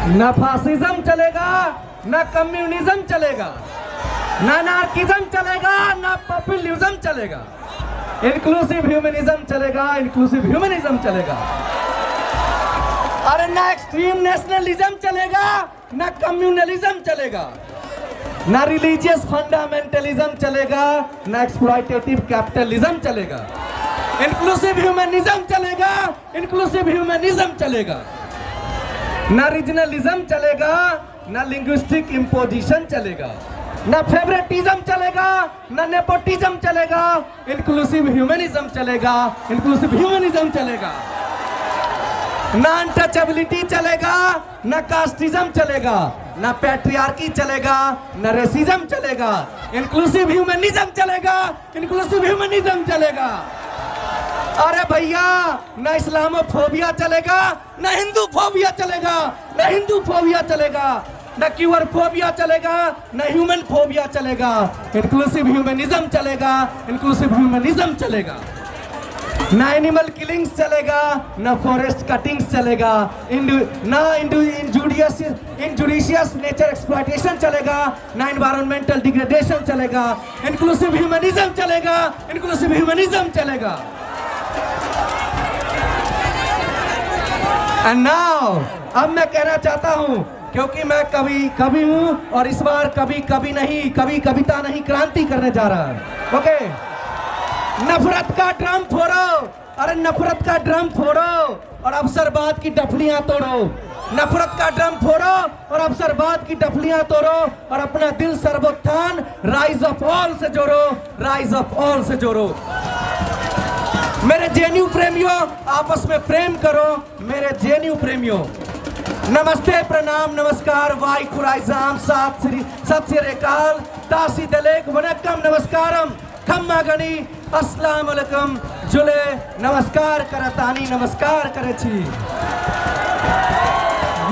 न फासिज्म चलेगा, न कम्युनिज्म चलेगा, न नार्किज्म चलेगा, न पॉपुलिज्म चलेगा। इंक्लूसिव ह्यूमनिज्म चलेगा, इंक्लूसिव ह्यूमनिज्म चलेगा। अरे ना एक्सट्रीम नेशनलिज्म चलेगा, ना कम्युनलिज्म चलेगा, ना रिलीजियस फंडामेंटलिज्म चलेगा, ना एक्सप्लॉयटेटिव कैपिटलिज्म चलेगा। इंक्लूसिव ह्यूमनिज्म चलेगा, इंक्लूसिव ह्यूमनिज्म चलेगा। ना रीजनलिज्म चलेगा, ना लिंग्विस्टिक इम्पोजिशन चलेगा, ना फेवरेटिज्म चलेगा, ना नेपोटिज्म चलेगा। इंक्लूसिव ह्यूमनिज्म चलेगा, इंक्लूसिव ह्यूमनिज्म चलेगा। ना अनटचेबिलिटी चलेगा, ना कास्टिज्म चलेगा, ना पैट्रियार्की चलेगा, ना रेसिज्म चलेगा। इंक्लूसिव ह्यूमनिज्म चलेगा, इंक्लूसिव ह्यूमनिज्म चलेगा। अरे भैया ना इस्लामोफोबिया चलेगा, ना हिंदू फोबिया चलेगा, ना हिंदू फोबिया चलेगा, ना क्यूअर फोबिया चलेगा, ना ह्यूमन फोबिया चलेगा। इंक्लूसिव ह्यूमनिज्म चलेगा, इंक्लूसिव ह्यूमनिज्म चलेगा। ना एनिमल किलिंग्स चलेगा, ना फॉरेस्ट कटिंग्स चलेगा, ना इंजुडिशियस नेचर एक्सप्लॉयटेशन चलेगा, ना एनवायरमेंटल डिग्रेडेशन चलेगा। इंक्लूसिव ह्यूमनिज्म चलेगा, इंक्लूसिव ह्यूमनिज्म चलेगा। एंड नाउ अब मैं कहना चाहता हूं, क्योंकि मैं कभी हूं और इस बार कभी नहीं, कभी कविता नहीं, क्रांति करने जा रहा है। ओके, नफरत का ड्रम फोड़ो, अरे नफरत का ड्रम फोड़ो और अवसरवाद की डफलियां तोड़ो। नफरत का ड्रम फोड़ो और अवसरवाद की डफलियां तोड़ो और अपना दिल सर्वोत्थान राइज ऑफ ऑल से जोड़ो, राइज ऑफ ऑल से जोड़ो। मेरे जेएनयू प्रेमियों, आपस में प्रेम करो मेरे जेएनयू प्रेमियों। नमस्ते, प्रणाम, नमस्कार, वाई खुराइजाम, सत श्री अकाल, तासी दलेक, वनक्कम, नमस्कारम, खम्मा गणी, अस्सलाम वालेकुम, जुले नमस्कार करतानी, नमस्कार करे छी।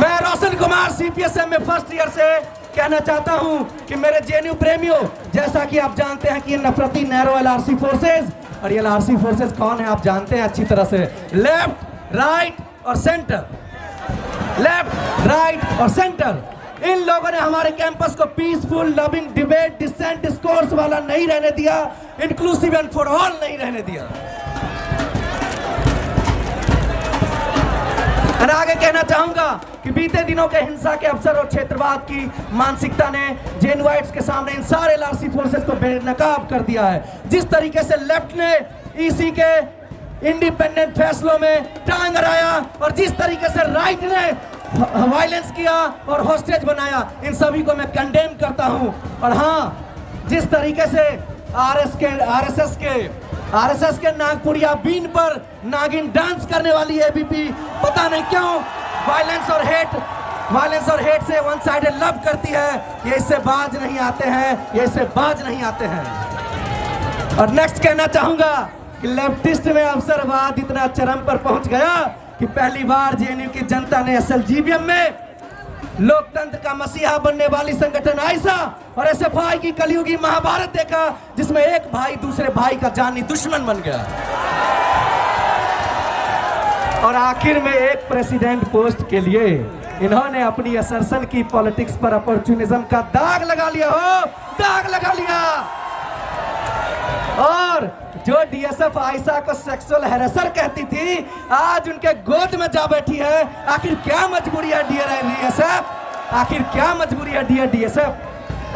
मैं रोशन कुमार सीपीएसएम में फर्स्ट ईयर से कहना चाहता हूं कि मेरे जेएनयू प्रेमियों, जैसा कि आप जानते हैं कि ये नफरती नैरो एलआरसी फोर्सेज, और ये एलआरसी फोर्सेज कौन है आप जानते हैं अच्छी तरह से, लेफ्ट, राइट और सेंटर, लेफ्ट, राइट और सेंटर। इन लोगों ने हमारे कैंपस को peaceful, loving, debate, dissent, discourse वाला नहीं रहने दिया, इंक्लूसिव एंड फॉर ऑल नहीं रहने दिया। मैं आगे कहना चाहूंगा कि बीते दिनों के हिंसा के अवसर और क्षेत्रवाद की मानसिकता ने जेएनयूआइट्स के सामने इन सारे एलआरसी फोर्सेस को बेनकाब कर दिया है। जिस तरीके से लेफ्ट ने ईसी के इंडिपेंडेंट फैसलों में टांग अड़ाया और जिस तरीके से राइट ने वायलेंस किया और हॉस्टेज बनाया, इन सभी को मैं कंडेम करता हूं। और हाँ, जिस तरीके से आरएसएस के नागपुरिया बीन पर नागिन डांस करने वाली एबीपी पता नहीं क्यों वायलेंस और हेट से वन साइडेड लव करती है, ये इससे बाज नहीं आते हैं, ये इससे बाज नहीं आते हैं। और नेक्स्ट कहना चाहूंगा कि लेफ्टिस्ट में अवसरवाद इतना चरम पर पहुंच गया कि पहली बार जेएनयू की जनता ने एसएलजीबीएम में लोकतंत्र का मसीहा बनने वाली संगठन आइसा और एसएफआई की कलयुगी महाभारत देखा, जिसमें एक भाई दूसरे भाई का जानी दुश्मन बन गया। और आखिर में एक प्रेसिडेंट पोस्ट के लिए इन्होंने अपनी असरसन की पॉलिटिक्स पर अपॉर्चुनिज्म का दाग लगा लिया, दाग लगा लिया। और जो डीएसएफ आयशा को सेक्सुअल हैरेसर कहती थी, आज उनके गोद में जा बैठी है। आखिर क्या मजबूरी है डियर डीएसएफ, आखिर क्या मजबूरी है डियर डीएसएफ।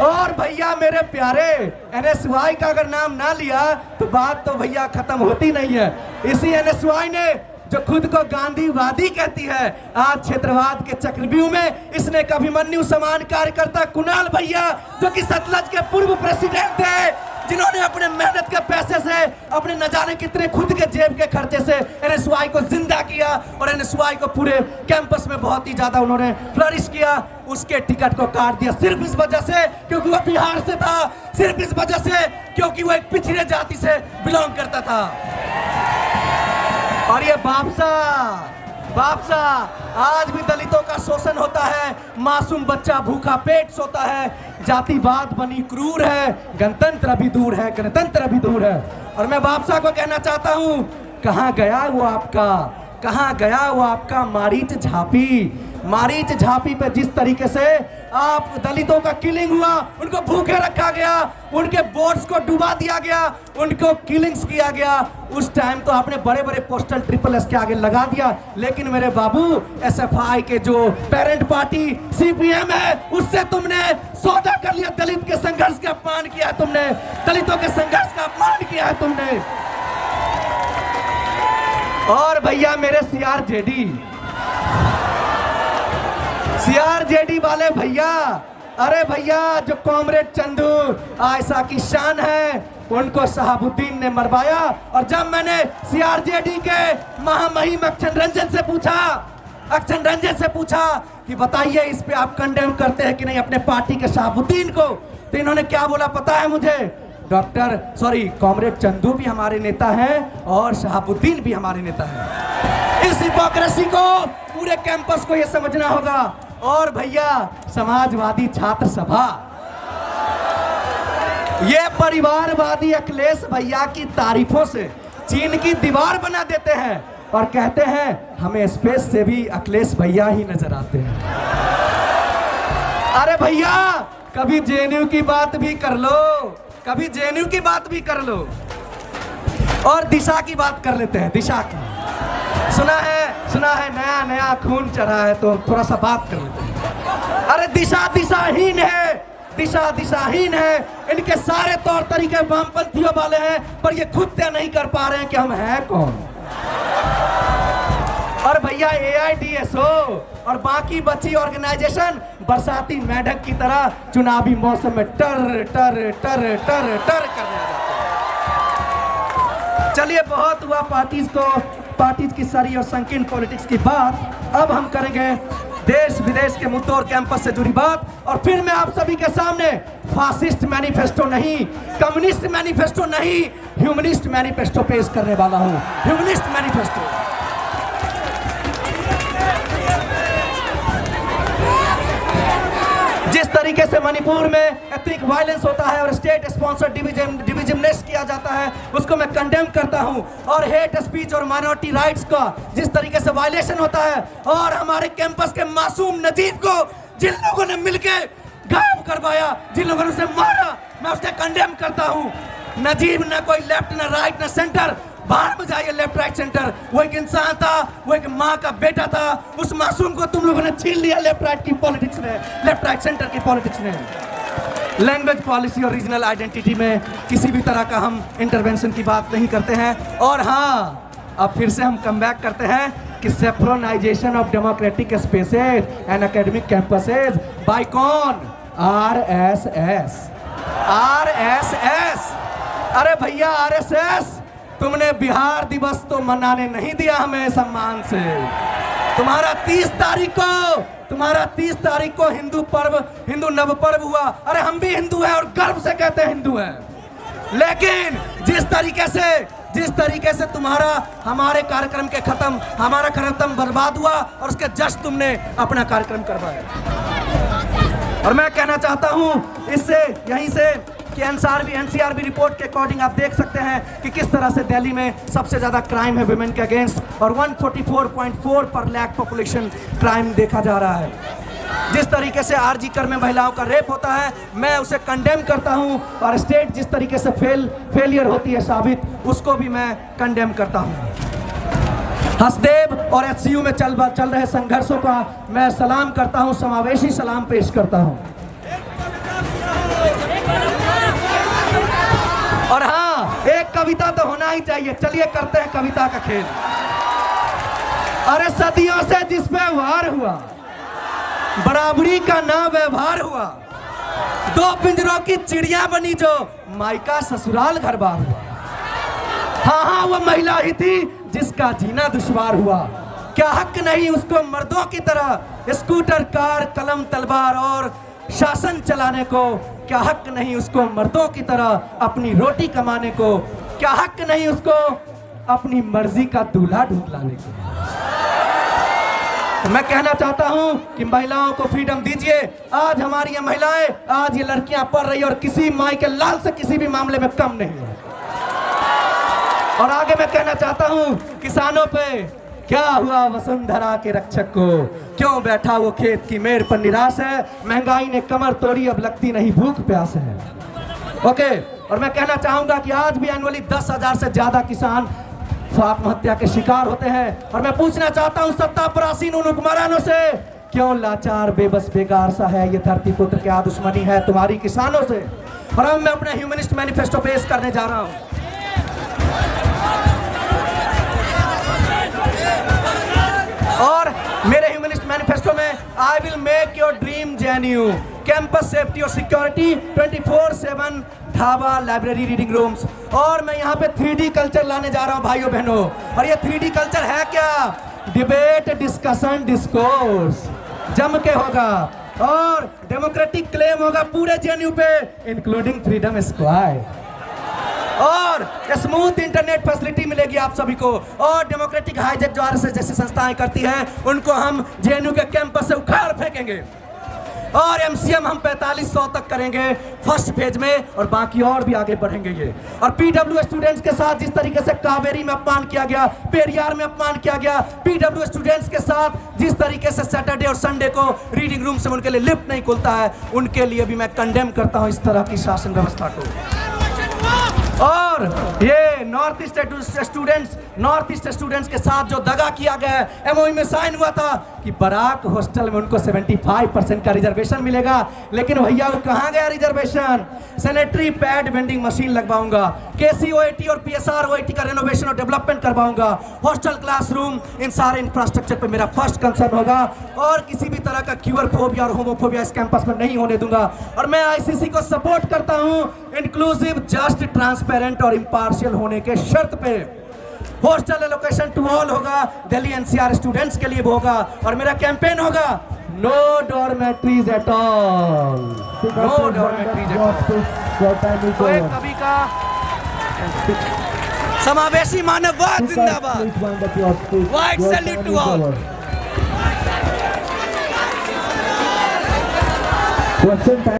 और भैया मेरे प्यारे, एनएसवाई का अगर नाम ना लिया तो बात तो भैया खत्म होती नहीं है। इसी एनएसवाई ने जो खुद को गांधीवादी कहती है, आज क्षेत्रवाद के चक्रव्यूह में इसने कभिमन्यु समान कार्यकर्ता कुणाल भैया, जो कि सतलज के पूर्व प्रेसिडेंट थे, जिन्होंने अपने मेहनत के पैसे से, अपने न जाने कितने खुद के जेब के खर्चे से एनएसवाई को जिंदा किया और एनएसवाई को पूरे कैंपस में बहुत ही ज्यादा उन्होंने फ्लरिश किया, उसके टिकट को काट दिया सिर्फ इस वजह से क्योंकि वो बिहार से था, सिर्फ इस वजह से क्योंकि वो एक पिछड़े जाति से बिलोंग करता था। और ये बापसा आज भी दलितों का शोषण होता है, मासूम बच्चा भूखा पेट सोता है, जातिवाद बनी क्रूर है, गणतंत्र अभी दूर है, गणतंत्र अभी दूर है। और मैं बापसा को कहना चाहता हूं, कहां गया वो आपका मारीच झांपी, मारीच झांपी पे जिस तरीके से आप दलितों का किलिंग हुआ, उनको भूखे रखा गया, उनके बोट्स को डुबा दिया गया, उनको किलिंग्स किया गया, उस टाइम तो आपने बड़े बड़े पोस्टल SSS के आगे लगा दिया। लेकिन मेरे बाबू SFI के जो पेरेंट पार्टी CPM है, उससे तुमने सौदा कर लिया। दलित के संघर्ष का अपमान किया है तुमने, दलितों के संघर्ष का अपमान किया है तुमने। और भैया मेरे CRJD वाले भैया, अरे भैया जो कॉमरेड चंदू आयशा की शान है, उनको शहाबुद्दीन ने मरवाया। और जब मैंने CRJD के महामहिम अक्षर रंजन से पूछा कि बताइए इस पे आप कंडेम करते हैं कि नहीं अपने पार्टी के शहाबुद्दीन को, तो इन्होंने क्या बोला पता है मुझे? कॉमरेड चंदू भी हमारे नेता हैं और शहाबुद्दीन भी हमारे नेता हैं। इस हिपोक्रेसी को पूरे कैंपस को ये समझना होगा। और भैया समाजवादी छात्र सभा, ये परिवारवादी अखिलेश भैया की तारीफों से चीन की दीवार बना देते हैं और कहते हैं हमें स्पेस से भी अखिलेश भैया ही नजर आते हैं। अरे भैया कभी JNU की बात भी कर लो, कभी JNU की बात भी कर लो, और दिशा की बात कर लेते हैं। दिशा की सुना है नया खून चढ़ा है, तो थोड़ा सा बात कर लेते हैं। अरे दिशाहीन है, दिशाहीन है। इनके सारे तौर तरीके वामपंथियों वाले हैं, पर ये खुद तय नहीं कर पा रहे हैं कि हम हैं कौन। और भैया AIDSO और बाकी बची ऑर्गेनाइजेशन बरसाती मेढक की तरह चुनावी मौसम में टर करने आ जाते हैं। चलिए बहुत हुआ पार्टीज की सारी और संकीर्ण पॉलिटिक्स की बात। अब हम करेंगे देश विदेश के मुद्दों और कैंपस से जुड़ी बात। और फिर मैं आप सभी के सामने फासिस्ट मैनिफेस्टो नहीं, कम्युनिस्ट मैनिफेस्टो नहीं, ह्यूमनिस्ट मैनिफेस्टो पेश करने वाला हूं। Humanist manifesto. जिस तरीके से मणिपुर में एथनिक वायलेंस होता है और स्टेट स्पॉन्सर्ड डिविजननेस किया जाता है, उसको मैं कंडेम करता हूं। और हेट स्पीच और माइनॉरिटी राइट्स का जिस तरीके से वायलेशन होता है, और हमारे कैंपस के मासूम नजीब को जिन लोगों ने मिलके गायब करवाया, जिन लोगों ने उसे मारा, मैं उसे कंडेम करता हूं। नजीब ना कोई लेफ्ट ना राइट ना सेंटर, बाहर में जाइए लेफ्ट राइट सेंटर। वो एक इंसान था, वो एक माँ का बेटा था। उस मासूम को तुम लोगों ने छीन लिया लेफ्ट राइट की पॉलिटिक्स ने, लेफ्ट राइट सेंटर की पॉलिटिक्स ने। लैंग्वेज पॉलिसी और रीजनल आइडेंटिटी में किसी भी तरह का हम इंटरवेंशन की बात नहीं करते हैं। और हाँ, अब फिर से हम कम बैक करते हैं कि saffronisation of democratic spaces and academic campuses by कौन? RSS। अरे भैया RSS, तुमने बिहार दिवस तो मनाने नहीं दिया हमें सम्मान से। तुम्हारा 30 तारीख को हिंदू नव पर्व हुआ। अरे हम भी हिंदू हैं और गर्व से कहते हैं हिंदू हैं। लेकिन जिस तरीके से तुम्हारा हमारे कार्यक्रम के हमारा कार्यक्रम बर्बाद हुआ और उसके जश्न तुमने अपना कार्यक्रम करवाया। और मैं कहना चाहता हूं यहीं से कि NCRB रिपोर्ट के अकॉर्डिंग आप देख सकते हैं कि किस तरह से दिल्ली में सबसे ज़्यादा क्राइम है वुमेन के अगेंस्ट, और 144.4 पर लाख पॉपुलेशन क्राइम देखा जा रहा है। जिस तरीके से RG कर में महिलाओं का रेप होता है, मैं उसे कंडेम करता हूं। और स्टेट जिस तरीके से फेलियर होती है साबित, उसको भी मैं कंडेम करता हूं। हसदेव और HCU में चल रहे संघर्षों का मैं सलाम करता हूं, समावेशी सलाम पेश करता हूं। और हाँ, एक कविता तो होना ही चाहिए। चलिए करते हैं कविता का खेल। अरे सदियों से जिस पे वार हुआ, बराबरी का ना व्यवहार हुआ, 2 पिंजरों की चिड़िया बनी जो मायका ससुराल घर बार हुआ। हाँ, वो महिला ही थी जिसका जीना दुश्वार हुआ। क्या हक नहीं उसको मर्दों की तरह स्कूटर, कार, कलम, तलवार और शासन चलाने को? क्या हक नहीं उसको मर्दों की तरह अपनी रोटी कमाने को? क्या हक नहीं उसको अपनी मर्जी का दूल्हा ढूंढ लाने को? तो मैं कहना चाहता हूं कि महिलाओं को फ्रीडम दीजिए। आज हमारी ये महिलाएं, आज ये लड़कियां पढ़ रही है और किसी माई के लाल से किसी भी मामले में कम नहीं है। और आगे मैं कहना चाहता हूं क्या हुआ वसुंधरा के रक्षक को, क्यों बैठा वो खेत की मेड़ पर निराश है, महंगाई ने कमर तोड़ी अब लगती नहीं भूख प्यास है। ओके, और मैं कहना चाहूंगा कि आज भी एनुअली 10,000 से ज्यादा किसान आत्महत्या के शिकार होते हैं। और मैं पूछना चाहता हूं सत्ता परासीन उन हुक्मरानों से, क्यों लाचार बेबस बेकार सा है ये धरती पुत्र, क्या दुश्मनी है तुम्हारी किसानों से। और अब मैं अपना ह्यूमनिस्ट मैनिफेस्टो पेश करने जा रहा हूं। और मेरे ह्यूमनिस्ट मैनिफेस्टो में I will make your dream JNU, campus safety और security, 24/7 dhaba, library, reading rooms. और मैं यहाँ पे 3D कल्चर लाने जा रहा हूँ भाइयों बहनों। और ये 3D कल्चर है क्या? डिबेट, डिस्कशन, डिस्कोर्स जम के होगा और डेमोक्रेटिक क्लेम होगा पूरे जेएनयू पे, इंक्लूडिंग फ्रीडम स्क्वाड। और स्मूथ इंटरनेट फैसिलिटी मिलेगी आप सभी को। और डेमोक्रेटिक हाईजेक जो आरएसएस जैसी संस्थाएं करती हैं उनको हम जेएनयू के कैंपस से उखाड़ फेंकेंगे। और एमसीएम हम 4500 तक करेंगे फर्स्ट फेज में, और बाकी और भी आगे बढ़ेंगे ये। और पीडब्ल्यू स्टूडेंट्स के साथ जिस तरीके से कावेरी में अपमान किया गया, पेरियार में अपमान किया गया, पीडब्ल्यू स्टूडेंट्स के साथ जिस तरीके से सैटरडे और संडे को रीडिंग रूम से उनके लिए लिफ्ट नहीं खुलता है, उनके लिए भी मैं कंडेम करता हूं इस तरह की शासन व्यवस्था को। और ये नॉर्थ ईस्ट स्टूडेंट्स के साथ जो दगा किया गया है, एमओयू में साइन हुआ था कि बराक हॉस्टल में उनको 75% का रिजर्वेशन मिलेगा, लेकिन भैया वो कहाँ गया reservation? Sanitary pad vending machine लगवाऊंगा, केसीओएटी और पीएसआरओएटी का रेनोवेशन और डेवलपमेंट करवाऊंगा, हॉस्टल क्लासरूम, इन सारे इंफ्रास्ट्रक्चर पे मेरा फर्स्ट कंसर्न होगा। और किसी भी तरह का क्यूअर फोबिया और होमोफोबिया इस कैंपस में नहीं होने दूंगा। और मैं आईसीसी को सपोर्ट करता हूं इंक्लूसिव, जस्ट, ट्रांसपेरेंट और इम्पार्शियल होने के शर्त पे। हॉस्टल एलोकेशन टू ऑल होगा, दिल्ली एनसीआर स्टूडेंट्स के लिए होगा। और मेरा कैंपेन होगा no dormitories at all, no dormitories at all. तो एक कवि का समावेशी मानववाद जिंदाबाद, वाइट सैल्यूट टू ऑल।